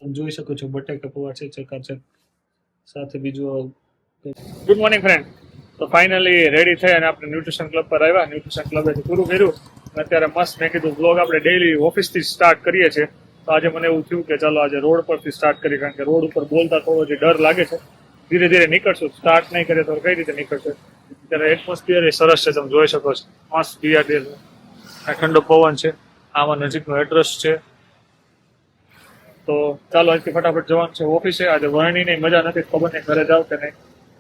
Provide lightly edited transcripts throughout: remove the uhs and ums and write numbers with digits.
તમે જોઈ શકો છો બટેકા પૌવા છે ચકાચક, સાથે બીજું ગુડ મોર્નિંગ ફ્રેન્ડ. તો ફાઇનલી રેડી થઈ અને આપણે ન્યુટ્રિશન ક્લબ પર આવ્યા. ન્યુટ્રિશન ક્લબે પૂરું કર્યું અને અત્યારે મસ્ત મેં કીધું બ્લોગ આપણે ડેઈલી ઓફિસથી સ્ટાર્ટ કરીએ છીએ. તો આજે મને એવું થયું કે ચાલો આજે રોડ પરથી સ્ટાર્ટ કરીએ, કારણ કે રોડ ઉપર બોલતા થોડો જે ડર લાગે છે. ધીરે ધીરે નીકળશું, સ્ટાર્ટ નહીં કરીએ તો કઈ રીતે નીકળશે. અત્યારે એટમોસ્ફિયર એ સરસ છે, તમે જોઈ શકો છો. મસ્ત બીઆરટી ઠંડો પવન છે, આમાં નજીકનો એડ્રેસ છે. તો ચાલો આજથી ફટાફટ જવાનું છે ઓફિસે. આજે વર્ણીની મજા નથી, ખબર નહીં ઘરે જાવ કે નહીં.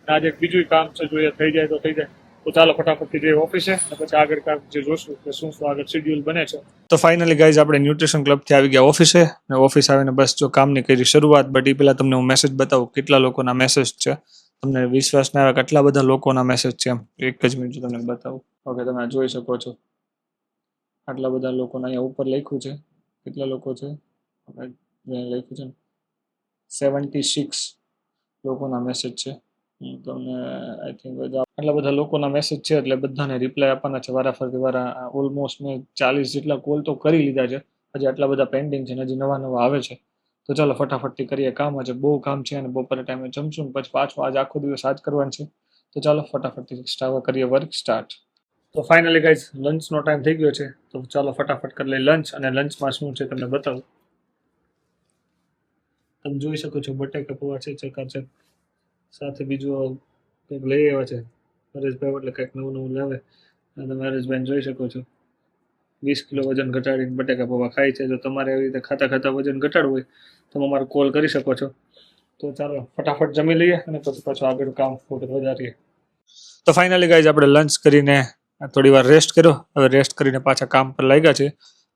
આજે બીજું કામ છે, જોઈએ થઈ જાય તો થઈ જાય. તો ચાલો ફટાફટથી જઈએ ઓફિસે અને પછી આગળ કામ જે જોશું કે શું શું આગળ શેડ્યુલ બને છે. તો ફાઇનલી ગાઈઝ આપણે ન્યુટ્રિશન ક્લબથી આવી ગયા ઓફિસે અને ઓફિસ આવીને બસ જો કામની કરી શરૂઆત. બટ એ પહેલાં તમને હું મેસેજ બતાવું કેટલા લોકોના મેસેજ છે. તમને વિશ્વાસ ના આવે કે આટલા બધા લોકોના મેસેજ છે. એમ એક જ મિનિટ તમને બતાવું. ઓકે, તમે જોઈ શકો છો આટલા બધા લોકોના અહીંયા ઉપર લખ્યું છે. કેટલા લોકો છે લખ્યું છે 76 લોકોના મેસેજ છે. તમને આઈ થિંક આટલા બધા લોકોના મેસેજ છે એટલે બધાને રિપ્લાય આપવાના છે વારાફરતી વારા. ઓલમોસ્ટ મેં 40 જેટલા કોલ તો કરી લીધા છે, હજી આટલા બધા પેન્ડિંગ છે, હજી નવા નવા આવે છે. તો ચાલો ફટાફટથી કરીએ કામ. આજે બહુ કામ છે અને બપોરે ટાઈમે જમશું ને પછી પાછું આજે આખો દિવસ આજ કરવાનું છે. તો ચાલો ફટાફટથી કરીએ વર્ક સ્ટાર્ટ. તો ફાઇનલી ગાઈઝ લંચનો ટાઈમ થઈ ગયો છે. તો ચાલો ફટાફટ કરી લઈએ લંચ. અને લંચમાં શું છે તમને બતાવું. તમે જોઈ શકો છો બટેકા પૌવા છે ચકાચક, સાથે બીજું કંઈક લઈ આવ્યા છે હરેશભાઈ, એટલે કંઈક નવું નવું લાવે. અને તમે હરેશભાઈને જોઈ શકો છો 20 કિલો વજન ઘટાડીને બટેકા પૌવા ખાય છે. જો તમારે એવી રીતે ખાતા ખાતા વજન ઘટાડવું હોય તો અમારો કોલ કરી શકો છો. તો ચાલો ફટાફટ જમી લઈએ અને પછી પાછું આગળ કામ વધારીએ. તો ફાઇનલી ગાઈઝ આપણે લંચ કરીને થોડી વાર રેસ્ટ કર્યો. હવે રેસ્ટ કરીને પાછા કામ પર લાગ્યા છે.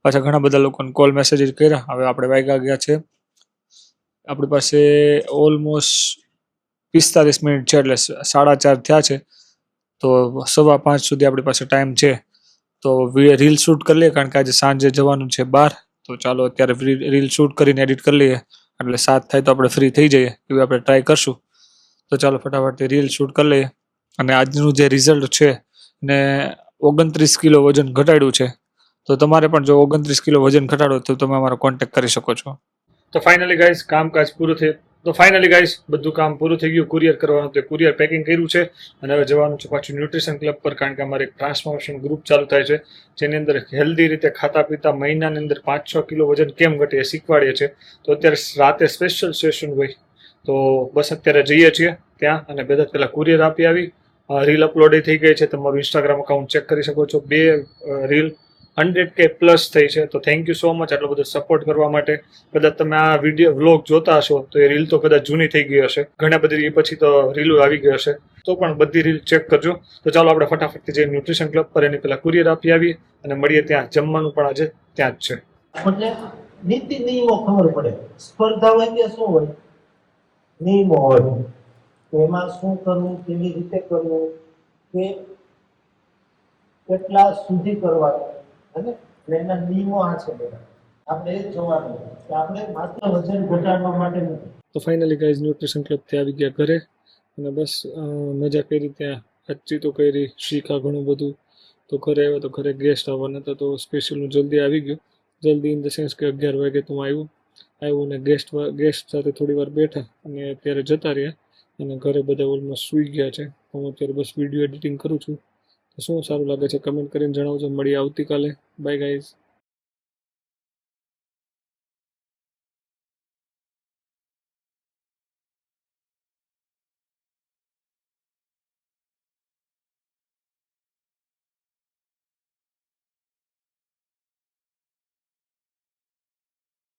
પાછા ઘણા બધા લોકોને કોલ મેસેજીસ કર્યા. હવે આપણે વાગ્યા ગયા છે, આપણી પાસે ઓલમોસ્ટ 45 મિનિટ છે, એટલે 4:30 થયા છે. તો 4:15 સુધી આપણી પાસે ટાઈમ છે. તો રીલ શૂટ કરી લઈએ, કારણ કે આજે સાંજે જવાનું છે બહાર. તો ચાલો અત્યારે રીલ શૂટ કરીને એડિટ કરી લઈએ, એટલે 7 થાય તો આપણે ફ્રી થઈ જઈએ એવી આપણે ટ્રાય કરશું. તો ચાલો ફટાફટથી રીલ શૂટ કરી લઈએ. અને આજનું જે રિઝલ્ટ છે ને 29 કિલો વજન ઘટાડ્યું છે. તો તમારે પણ જો 29 કિલો વજન ઘટાડો તો તમે અમારો કોન્ટેક્ટ કરી શકો છો. તો ફાઇનલી ગાઈઝ કામકાજ પૂરું થયું. તો ફાઇનલી ગાઈઝ બધું કામ પૂરું થઈ ગયું. કુરિયર કરવાનું તે કુરિયર પેકિંગ કર્યું છે અને હવે જવાનું છે પાછું ન્યુટ્રિશન ક્લબ પર, કારણ કે અમારે એક ટ્રાન્સફોર્મેશન ગ્રુપ ચાલુ થાય છે, જેની અંદર હેલ્ધી રીતે ખાતા પીતા મહિનાની અંદર 5-6 કિલો વજન કેમ ઘટે એ શીખવાડીએ છીએ. તો અત્યારે રાતે સ્પેશિયલ સેશન હોય. તો બસ અત્યારે જઈએ છીએ ત્યાં અને બધા પહેલાં કુરિયર આપી આવી. રીલ અપલોડ થઈ ગઈ છે, તમારું ઇન્સ્ટાગ્રામ અકાઉન્ટ ચેક કરી શકો છો. 2 રીલ 100K પ્લસ થઈ છે. તો થેન્ક યુ સો મચ આટલો બધો સપોર્ટ કરવા માટે. કદાચ તમે આ વિડીયો વ્લોગ જોતા હશો તો એ રીલ તો કદાચ જૂની થઈ ગઈ હશે, ઘણા બધી પછી તો રીલો આવી ગઈ હશે. તો પણ બધી રીલ ચેક કરજો. તો ચાલો આપણે ફટાફટથી જઈએ ન્યુટ્રિશન ક્લબ પર, એની પહેલા કુરિયર આપી આવી અને મળીએ ત્યાં. જમવાનું પણ આજે ત્યાં જ છે. એટલે નીતિ નિયમો ખબર પડે. સ્પર્ધા હોય કે શું હોય, નિયમો હોય. એમાં શું કરવું, કેવી રીતે કરવું, કે કેટલા સુધી કરવાનું, અને એના નિયમો આ છે બધા. આપણે એ જ જોવાનું કે આપણે માત્ર વજન ઘટાડવા માટે નથી. તો ફાઇનલી ગાઈઝ ન્યુટ્રિશન ક્લબથી આવી ગયા ઘરે અને બસ મજા કરી, ત્યાં વાતચીતો કરી, શીખા ઘણું બધું. તો ઘરે આવ્યો તો ઘરે ગેસ્ટ આવવાના હતા, તો સ્પેશિયલ હું જલ્દી આવી ગયો. જલ્દી ઇન ધ સેન્સ કે 11 વાગે તો હું આવ્યું અને ગેસ્ટ સાથે થોડી વાર બેઠા અને અત્યારે જતા રહ્યા. અને ઘરે બધા ઓલમોસ્ટ સૂઈ ગયા છે. હું અત્યારે બસ વિડીયો એડિટિંગ કરું છું. તો શું સારું લાગે છે કમેન્ટ કરીને જણાવજો. મળીએ આવતીકાલે. By guys.